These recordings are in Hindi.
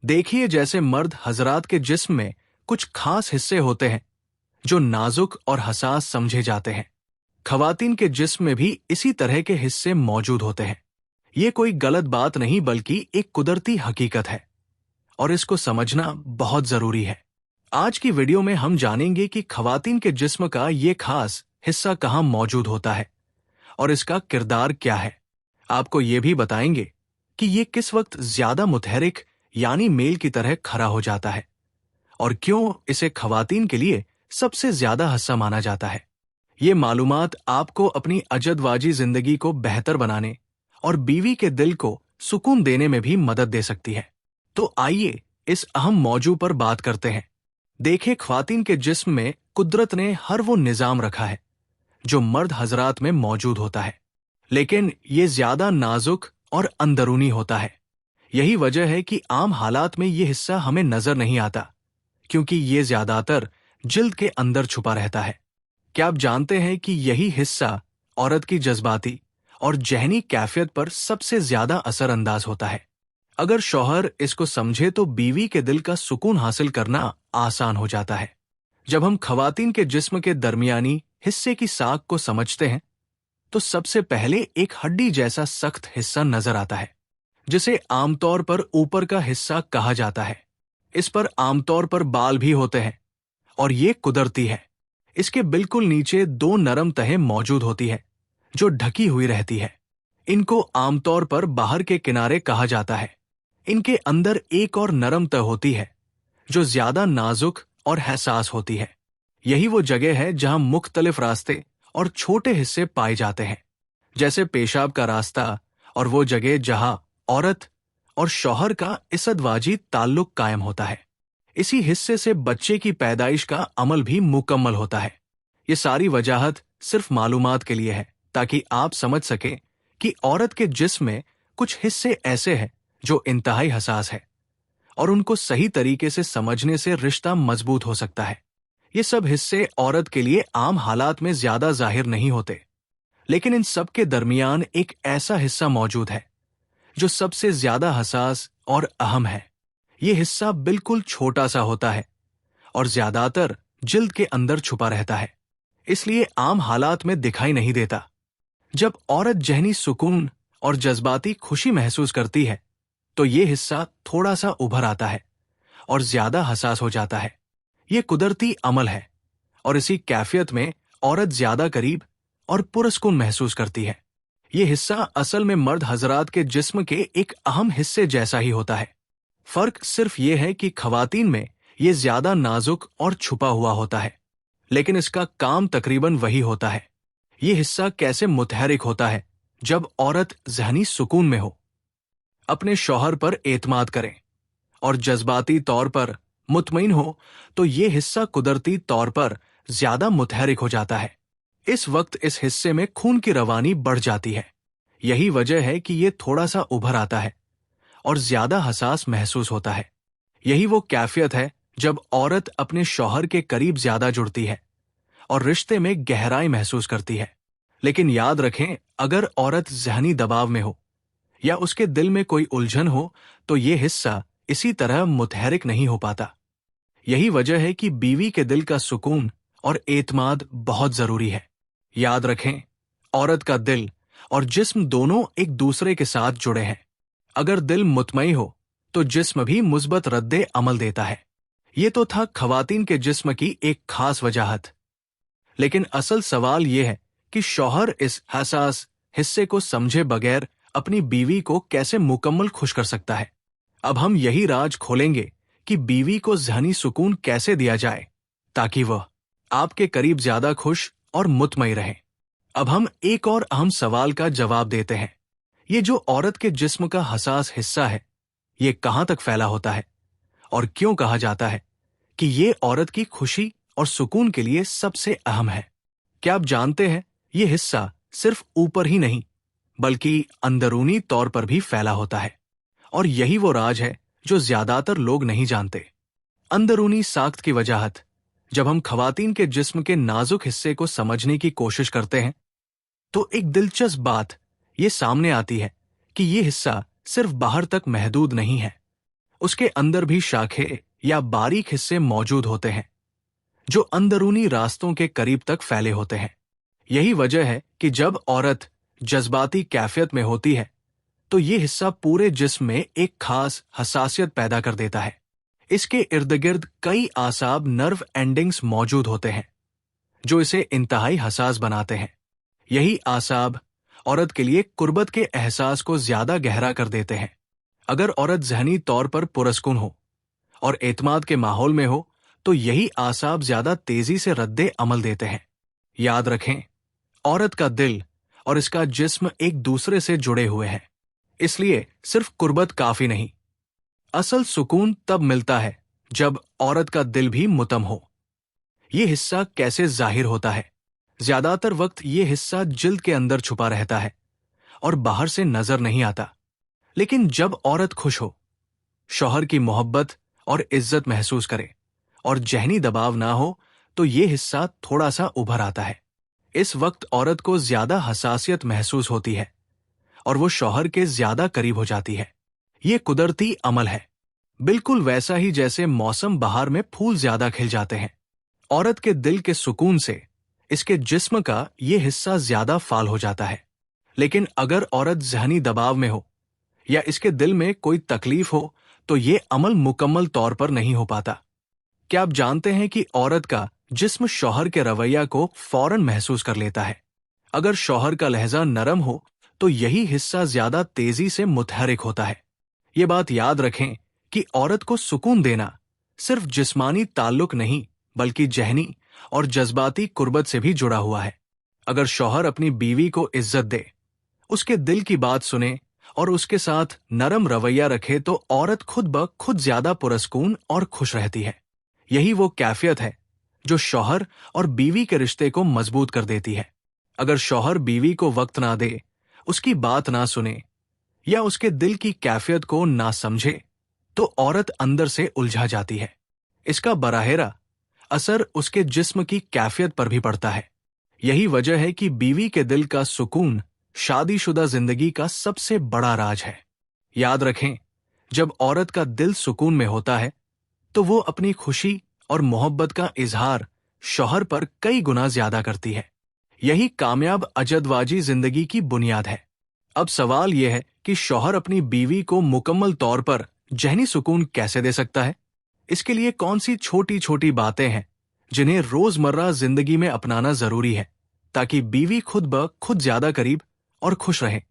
देखिए, जैसे मर्द हजरात के जिस्म में कुछ खास हिस्से होते हैं जो नाजुक और हसास समझे जाते हैं, खवातीन के जिस्म में भी इसी तरह के हिस्से मौजूद होते हैं। ये कोई गलत बात नहीं बल्कि एक कुदरती हकीकत है और इसको समझना बहुत जरूरी है। आज की वीडियो में हम जानेंगे कि खवातीन के जिस्म का ये खास हिस्सा कहाँ मौजूद होता है और इसका किरदार क्या है। आपको ये भी बताएंगे कि ये किस वक्त ज्यादा मुतहरिक यानी मेल की तरह खड़ा हो जाता है और क्यों इसे खवातीन के लिए सबसे ज्यादा हिस्सा माना जाता है। ये मालूमात आपको अपनी अजदवाजी जिंदगी को बेहतर बनाने और बीवी के दिल को सुकून देने में भी मदद दे सकती है। तो आइए इस अहम मौजू पर बात करते हैं। देखें, खवातीन के जिस्म में कुदरत ने हर वो निजाम रखा है जो मर्द हजरात में मौजूद होता है, लेकिन ये ज्यादा नाजुक और अंदरूनी होता है। यही वजह है कि आम हालात में ये हिस्सा हमें नजर नहीं आता, क्योंकि ये ज्यादातर जिल्द के अंदर छुपा रहता है। क्या आप जानते हैं कि यही हिस्सा औरत की जज्बाती और जहनी कैफियत पर सबसे ज्यादा असरअंदाज होता है। अगर शौहर इसको समझे तो बीवी के दिल का सुकून हासिल करना आसान हो जाता है। जब हम खवातीन के जिस्म के दरमियानी हिस्से की साख को समझते हैं तो सबसे पहले एक हड्डी जैसा सख्त हिस्सा नजर आता है, जिसे आमतौर पर ऊपर का हिस्सा कहा जाता है। इस पर आमतौर पर बाल भी होते हैं और ये कुदरती है। इसके बिल्कुल नीचे दो नरम तहें मौजूद होती है जो ढकी हुई रहती है। इनको आमतौर पर बाहर के किनारे कहा जाता है। इनके अंदर एक और नरम तह होती है जो ज्यादा नाजुक और हसास होती है। यही वो जगह है जहां मुख्तलिफ रास्ते और छोटे हिस्से पाए जाते हैं, जैसे पेशाब का रास्ता और वो जगह जहां औरत और शौहर का इसदवाजी ताल्लुक कायम होता है। इसी हिस्से से बच्चे की पैदाइश का अमल भी मुकम्मल होता है। ये सारी वजाहत सिर्फ मालूमात के लिए है, ताकि आप समझ सकें कि औरत के जिस्म में कुछ हिस्से ऐसे हैं जो इंतहाई हसास है और उनको सही तरीके से समझने से रिश्ता मजबूत हो सकता है। ये सब हिस्से औरत के लिए आम हालात में ज्यादा जाहिर नहीं होते, लेकिन इन सब के दरमियान एक ऐसा हिस्सा मौजूद है जो सबसे ज्यादा हसास और अहम है। ये हिस्सा बिल्कुल छोटा सा होता है और ज्यादातर जिल्द के अंदर छुपा रहता है, इसलिए आम हालात में दिखाई नहीं देता। जब औरत जहनी सुकून और जज्बाती खुशी महसूस करती है तो ये हिस्सा थोड़ा सा उभर आता है और ज्यादा हसास हो जाता है। ये कुदरती अमल है और इसी कैफियत में औरत ज्यादा करीब और पुरस्कून महसूस करती है। ये हिस्सा असल में मर्द हजरात के जिस्म के एक अहम हिस्से जैसा ही होता है। फर्क सिर्फ ये है कि खवातीन में ये ज्यादा नाजुक और छुपा हुआ होता है, लेकिन इसका काम तकरीबन वही होता है। ये हिस्सा कैसे मुतहरिक होता है जब औरत ज़हनी सुकून में हो, अपने शौहर पर एतमाद करें और जज्बाती तौर पर मुतमईन हो, तो ये हिस्सा कुदरती तौर पर ज्यादा मुतहरिक हो जाता है। इस वक्त इस हिस्से में खून की रवानी बढ़ जाती है। यही वजह है कि ये थोड़ा सा उभर आता है और ज्यादा हसास महसूस होता है। यही वो कैफियत है जब औरत अपने शौहर के करीब ज्यादा जुड़ती है और रिश्ते में गहराई महसूस करती है। लेकिन याद रखें, अगर औरत ज़हनी दबाव में हो या उसके दिल में कोई उलझन हो तो ये हिस्सा इसी तरह मुतहरिक नहीं हो पाता। यही वजह है कि बीवी के दिल का सुकून और एतमाद बहुत जरूरी है। याद रखें, औरत का दिल और जिस्म दोनों एक दूसरे के साथ जुड़े हैं। अगर दिल मुतमई हो तो जिस्म भी मुस्बत रद्दे अमल देता है। ये तो था खवातीन के जिस्म की एक खास वजाहत, लेकिन असल सवाल यह है कि शौहर इस हसास हिस्से को समझे बगैर अपनी बीवी को कैसे मुकम्मल खुश कर सकता है। अब हम यही राज खोलेंगे कि बीवी को ज़हनी सुकून कैसे दिया जाए ताकि वह आपके करीब ज्यादा खुश और मुतमई रहे। अब हम एक और अहम सवाल का जवाब देते हैं। ये जो औरत के जिस्म का हसास हिस्सा है, ये कहाँ तक फैला होता है और क्यों कहा जाता है कि ये औरत की खुशी और सुकून के लिए सबसे अहम है। क्या आप जानते हैं, ये हिस्सा सिर्फ ऊपर ही नहीं बल्कि अंदरूनी तौर पर भी फैला होता है और यही वो राज है जो ज्यादातर लोग नहीं जानते। अंदरूनी साख्त की वजाहत। जब हम खवातीन के जिस्म के नाजुक हिस्से को समझने की कोशिश करते हैं तो एक दिलचस्प बात ये सामने आती है कि ये हिस्सा सिर्फ बाहर तक महदूद नहीं है। उसके अंदर भी शाखे या बारीक हिस्से मौजूद होते हैं जो अंदरूनी रास्तों के करीब तक फैले होते हैं। यही वजह है कि जब औरत जज्बाती कैफियत में होती है तो ये हिस्सा पूरे जिस्म में एक खास हसासियत पैदा कर देता है। इसके इर्द गिर्द कई आसाब नर्व एंडिंग्स मौजूद होते हैं जो इसे इंतहाई हसास बनाते हैं। यही आसाब औरत के लिए कुर्बत के एहसास को ज्यादा गहरा कर देते हैं। अगर औरत ज़हनी तौर पर पुरस्कुन हो और एतमाद के माहौल में हो तो यही आसाब ज्यादा तेजी से रद्दे अमल देते हैं। याद रखें, औरत का दिल और इसका जिस्म एक दूसरे से जुड़े हुए हैं, इसलिए सिर्फ कुर्बत काफी नहीं। असल सुकून तब मिलता है जब औरत का दिल भी मुतम हो। ये हिस्सा कैसे जाहिर होता है? ज्यादातर वक्त ये हिस्सा जिल्द के अंदर छुपा रहता है और बाहर से नजर नहीं आता। लेकिन जब औरत खुश हो, शौहर की मोहब्बत और इज्जत महसूस करे और जहनी दबाव ना हो तो ये हिस्सा थोड़ा सा उभर आता है। इस वक्त औरत को ज्यादा हसासियत महसूस होती है और वो शौहर के ज्यादा करीब हो जाती है। ये कुदरती अमल है, बिल्कुल वैसा ही जैसे मौसम बहार में फूल ज्यादा खिल जाते हैं। औरत के दिल के सुकून से इसके जिस्म का ये हिस्सा ज्यादा फाल हो जाता है। लेकिन अगर औरत ज़हनी दबाव में हो या इसके दिल में कोई तकलीफ हो तो ये अमल मुकम्मल तौर पर नहीं हो पाता। क्या आप जानते हैं कि औरत का जिस्म शौहर के रवैया को फौरन महसूस कर लेता है? अगर शौहर का लहजा नरम हो तो यही हिस्सा ज्यादा तेजी से मुतहरिक होता है। ये बात याद रखें कि औरत को सुकून देना सिर्फ जिस्मानी ताल्लुक नहीं बल्कि जहनी और जज्बाती कुर्बत से भी जुड़ा हुआ है। अगर शौहर अपनी बीवी को इज्जत दे, उसके दिल की बात सुने और उसके साथ नरम रवैया रखे तो औरत खुद ब खुद ज्यादा पुरस्कून और खुश रहती है। यही वो कैफियत है जो शौहर और बीवी के रिश्ते को मजबूत कर देती है। अगर शौहर बीवी को वक्त ना दे, उसकी बात ना सुने या उसके दिल की कैफियत को ना समझे तो औरत अंदर से उलझा जाती है। इसका बराहेरा असर उसके जिस्म की कैफियत पर भी पड़ता है। यही वजह है कि बीवी के दिल का सुकून शादीशुदा जिंदगी का सबसे बड़ा राज है। याद रखें, जब औरत का दिल सुकून में होता है तो वो अपनी खुशी और मोहब्बत का इजहार शौहर पर कई गुना ज्यादा करती है। यही कामयाब अजदवाजी जिंदगी की बुनियाद है। अब सवाल यह है कि शौहर अपनी बीवी को मुकम्मल तौर पर जहनी सुकून कैसे दे सकता है? इसके लिए कौन सी छोटी छोटी बातें हैं जिन्हें रोजमर्रा जिंदगी में अपनाना जरूरी है ताकि बीवी खुद ब खुद ज्यादा करीब और खुश रहे,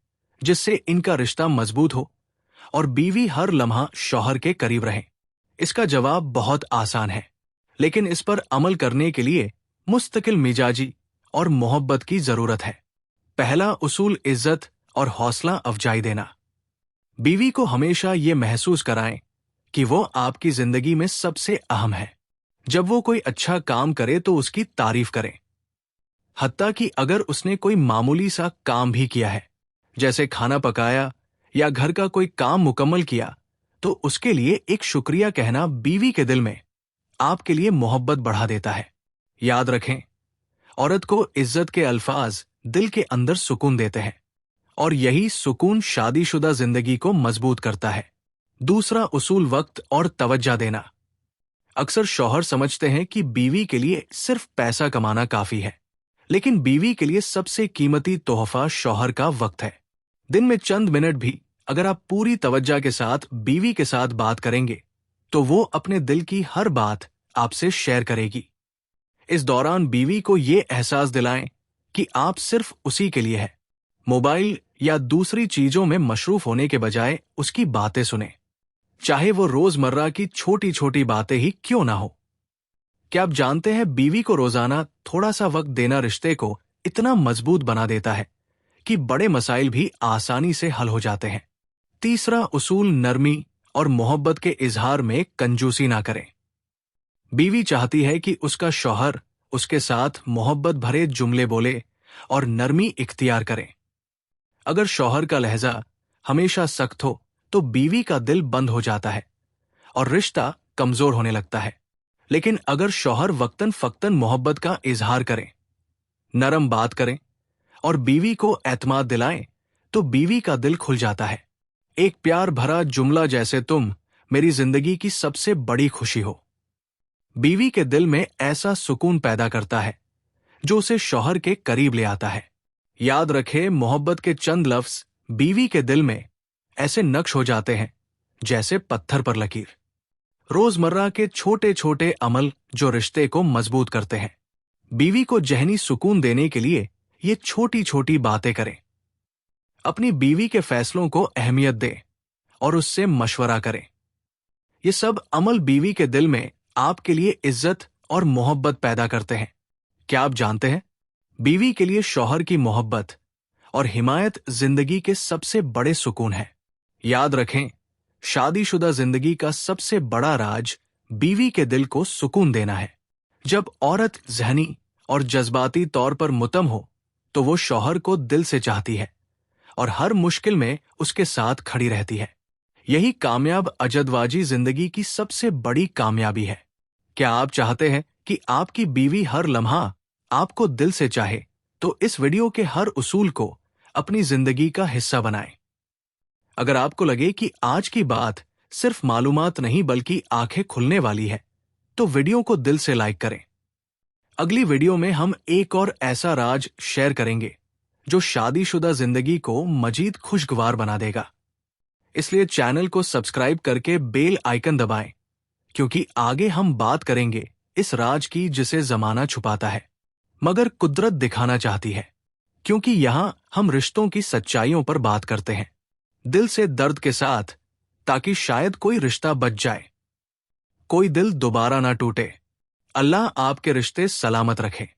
जिससे इनका रिश्ता मजबूत हो और बीवी हर लम्हा शौहर के करीब रहे? इसका जवाब बहुत आसान है, लेकिन इस पर अमल करने के लिए मुस्तकिल मिजाजी और मोहब्बत की जरूरत है। पहला उसूल इज्जत और हौसला अफजाई देना। बीवी को हमेशा ये महसूस कराएं कि वो आपकी जिंदगी में सबसे अहम है। जब वो कोई अच्छा काम करे तो उसकी तारीफ करें। हत्ता कि अगर उसने कोई मामूली सा काम भी किया है, जैसे खाना पकाया या घर का कोई काम मुकम्मल किया, तो उसके लिए एक शुक्रिया कहना बीवी के दिल में आपके लिए मोहब्बत बढ़ा देता है। याद रखें, औरत को इज्जत के अल्फाज दिल के अंदर सुकून देते हैं और यही सुकून शादीशुदा जिंदगी को मजबूत करता है। दूसरा उसूल वक्त और तवज्जो देना। अक्सर शौहर समझते हैं कि बीवी के लिए सिर्फ पैसा कमाना काफी है, लेकिन बीवी के लिए सबसे कीमती तोहफा शौहर का वक्त है। दिन में चंद मिनट भी अगर आप पूरी तवज्जो के साथ बीवी के साथ बात करेंगे तो वो अपने दिल की हर बात आपसे शेयर करेगी। इस दौरान बीवी को ये एहसास दिलाएं कि आप सिर्फ उसी के लिए है। मोबाइल या दूसरी चीजों में मशरूफ होने के बजाय उसकी बातें सुने, चाहे वो रोजमर्रा की छोटी छोटी बातें ही क्यों ना हो। क्या आप जानते हैं, बीवी को रोजाना थोड़ा सा वक्त देना रिश्ते को इतना मजबूत बना देता है कि बड़े मसाइल भी आसानी से हल हो जाते हैं। तीसरा उसूल नरमी और मोहब्बत के इजहार में कंजूसी ना करें। बीवी चाहती है कि उसका शौहर उसके साथ मोहब्बत भरे जुमले बोले और नरमी इख्तियार करे। अगर शौहर का लहजा हमेशा सख्त हो तो बीवी का दिल बंद हो जाता है और रिश्ता कमजोर होने लगता है। लेकिन अगर शौहर वक्तन फक्तन मोहब्बत का इजहार करें, नरम बात करें और बीवी को एतमाद दिलाएं तो बीवी का दिल खुल जाता है। एक प्यार भरा जुमला जैसे तुम मेरी जिंदगी की सबसे बड़ी खुशी हो। बीवी के दिल में ऐसा सुकून पैदा करता है जो उसे शौहर के करीब ले आता है। याद रखे, मोहब्बत के चंद लफ्ज बीवी के दिल में ऐसे नक्श हो जाते हैं जैसे पत्थर पर लकीर। रोजमर्रा के छोटे छोटे अमल जो रिश्ते को मजबूत करते हैं। बीवी को जहनी सुकून देने के लिए ये छोटी छोटी बातें करें। अपनी बीवी के फैसलों को अहमियत दें और उससे मशवरा करें। ये सब अमल बीवी के दिल में आपके लिए इज्जत और मोहब्बत पैदा करते हैं। क्या आप जानते हैं, बीवी के लिए शौहर की मोहब्बत और हिमायत जिंदगी के सबसे बड़े सुकून है। याद रखें, शादीशुदा जिंदगी का सबसे बड़ा राज बीवी के दिल को सुकून देना है। जब औरत ज़हनी और जज्बाती तौर पर मुतम हो तो वो शौहर को दिल से चाहती है और हर मुश्किल में उसके साथ खड़ी रहती है। यही कामयाब अजदवाजी जिंदगी की सबसे बड़ी कामयाबी है। क्या आप चाहते हैं कि आपकी बीवी हर लम्हा आपको दिल से चाहे? तो इस वीडियो के हर उसूल को अपनी जिंदगी का हिस्सा बनाएं। अगर आपको लगे कि आज की बात सिर्फ मालूमात नहीं बल्कि आंखें खुलने वाली है, तो वीडियो को दिल से लाइक करें। अगली वीडियो में हम एक और ऐसा राज शेयर करेंगे जो शादीशुदा जिंदगी को मजीद खुशगवार बना देगा। इसलिए चैनल को सब्सक्राइब करके बेल आइकन दबाएं, क्योंकि आगे हम बात करेंगे इस राज की जिसे जमाना छुपाता है मगर कुदरत दिखाना चाहती है। क्योंकि यहां हम रिश्तों की सच्चाइयों पर बात करते हैं, दिल से दर्द के साथ, ताकि शायद कोई रिश्ता बच जाए, कोई दिल दोबारा ना टूटे। अल्लाह आपके रिश्ते सलामत रखे।